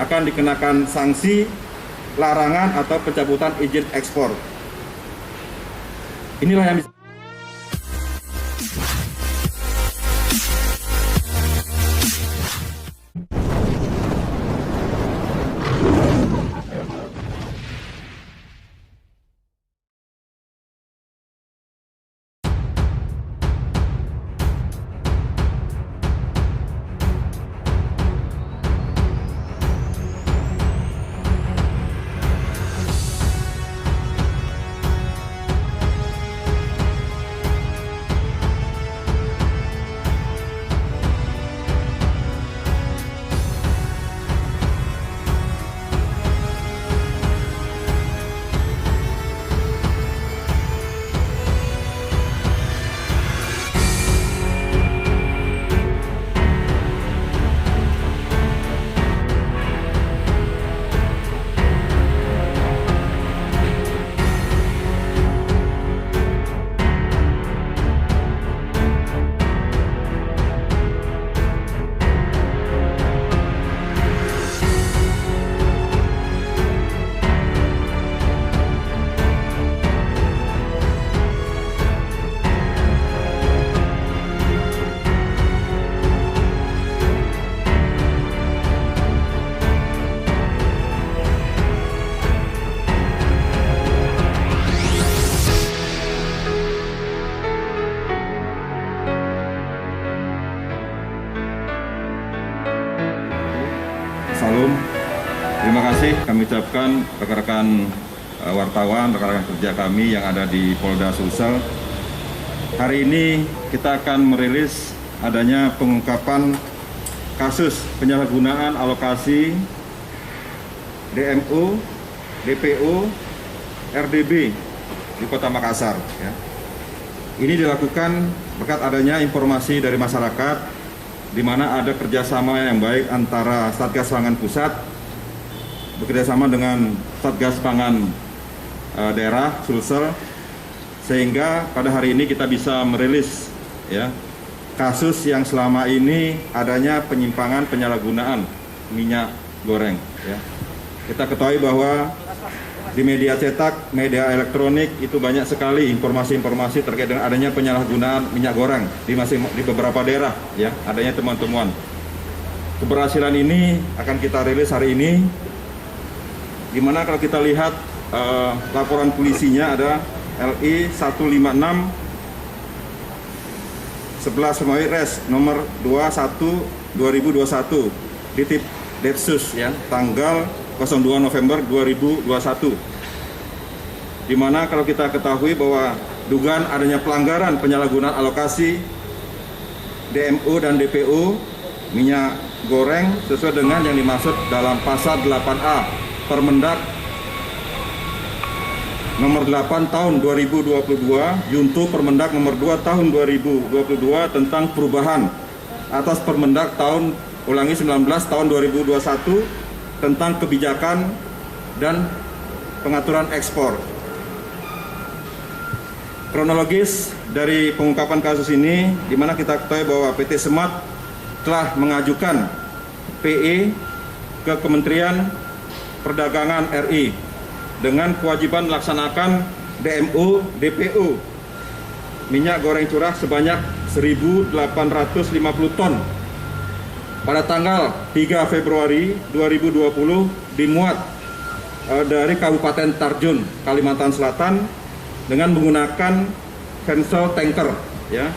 akan dikenakan sanksi, larangan atau pencabutan izin ekspor. Inilah yang bisa Salam. Terima kasih kami ucapkan rekan-rekan wartawan, rekan-rekan kerja kami yang ada di Polda Sulsel. Hari ini kita akan merilis adanya pengungkapan kasus penyalahgunaan alokasi DMO, DPO, RDB di Kota Makassar. Ya. Ini dilakukan berkat adanya informasi dari masyarakat di mana ada kerjasama yang baik antara Satgas Pangan Pusat bekerjasama dengan Satgas Pangan daerah Sulsel, sehingga pada hari ini kita bisa merilis ya kasus yang selama ini adanya penyimpangan penyalahgunaan minyak goreng. Ya. Kita ketahui bahwa di media cetak, media elektronik itu banyak sekali informasi-informasi terkait dengan adanya penyalahgunaan minyak goreng di beberapa daerah, ya, adanya temuan-temuan. Keberhasilan ini akan kita rilis hari ini, di mana kalau kita lihat laporan polisinya ada LI 156 11 Pemawi Res nomor 21 2021 di Depsus ya, tanggal 02 November 2021, di mana kalau kita ketahui bahwa dugaan adanya pelanggaran penyalahgunaan alokasi DMO dan DPO minyak goreng sesuai dengan yang dimaksud dalam pasal 8A Permendak nomor 8 tahun 2022 junto Permendak nomor 2 tahun 2022 tentang perubahan atas Permendak tahun 19 tahun 2021 tentang kebijakan dan pengaturan ekspor. Kronologis dari pengungkapan kasus ini, di mana kita ketahui bahwa PT Semat telah mengajukan PE ke Kementerian Perdagangan RI dengan kewajiban melaksanakan DMO, DPO minyak goreng curah sebanyak 1.850 ton. Pada tanggal 3 Februari 2020 dimuat dari Kabupaten Tarjun, Kalimantan Selatan dengan menggunakan vessel tanker ya,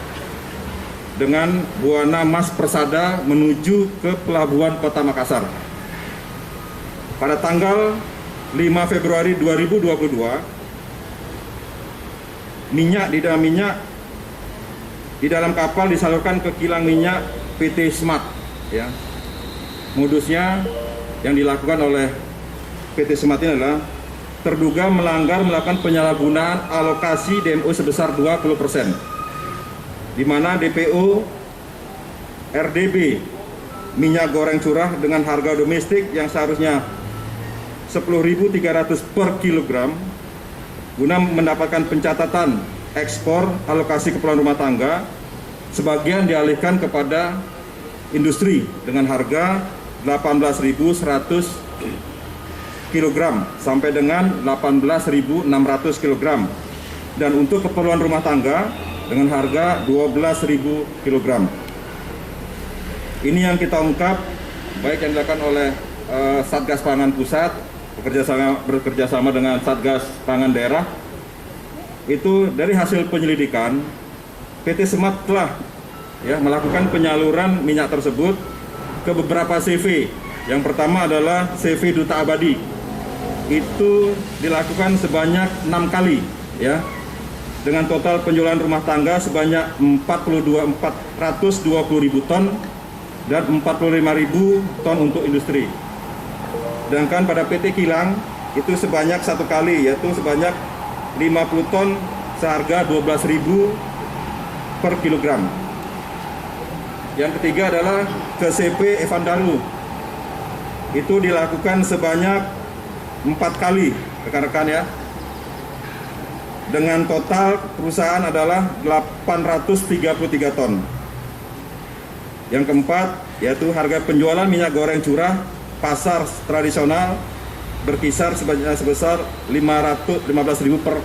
dengan buana Mas Persada menuju ke pelabuhan Kota Makassar. Pada tanggal 5 Februari 2022 minyak di dalam kapal disalurkan ke kilang minyak PT Semat. Ya, modusnya yang dilakukan oleh PT Semat ini adalah terduga melakukan penyalahgunaan alokasi DMO sebesar 20%, di mana DPO RDB minyak goreng curah dengan harga domestik yang seharusnya 10.300 per kilogram guna mendapatkan pencatatan ekspor alokasi keperluan rumah tangga, sebagian dialihkan kepada industri dengan harga 18.100 kg sampai dengan 18.600 kg, dan untuk keperluan rumah tangga dengan harga 12.000 kg. Ini yang kita ungkap, baik yang dilakukan oleh Satgas Pangan Pusat bekerja sama dengan Satgas Pangan Daerah. Itu dari hasil penyelidikan, PT Semat telah melakukan penyaluran minyak tersebut ke beberapa CV. Yang pertama adalah CV Duta Abadi. Itu dilakukan sebanyak 6 kali, dengan total penjualan rumah tangga sebanyak 420.000 ton dan 45.000 ton untuk industri. Sedangkan pada PT Kilang itu sebanyak 1 kali, yaitu sebanyak 50 ton seharga 12.000 per kilogram. Yang ketiga adalah ke CP Evan Daru. Itu dilakukan sebanyak 4 kali, rekan-rekan ya. Dengan total perusahaan adalah 833 ton. Yang keempat yaitu harga penjualan minyak goreng curah pasar tradisional berkisar sebesar 15.000 per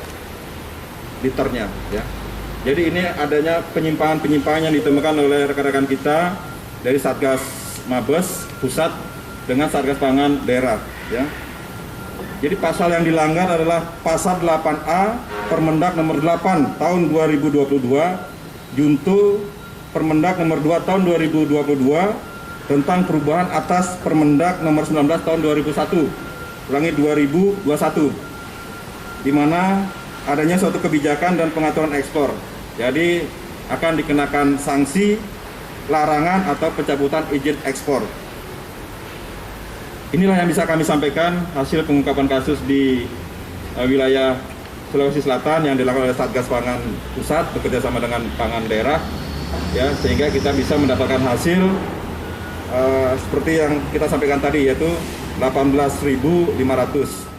liternya, ya. Jadi ini adanya penyimpangan-penyimpangan yang ditemukan oleh rekan-rekan kita dari Satgas Mabes Pusat dengan Satgas Pangan Daerah, ya. Jadi pasal yang dilanggar adalah pasal 8A Permendak nomor 8 tahun 2022 Junto Permendak nomor 2 tahun 2022 tentang perubahan atas Permendak nomor 19 tahun 2021, di mana adanya suatu kebijakan dan pengaturan ekspor. Jadi akan dikenakan sanksi, larangan atau pencabutan izin ekspor. Inilah yang bisa kami sampaikan hasil pengungkapan kasus di wilayah Sulawesi Selatan yang dilakukan oleh Satgas Pangan Pusat bekerjasama dengan Pangan Daerah, ya, sehingga kita bisa mendapatkan hasil seperti yang kita sampaikan tadi, yaitu 18.500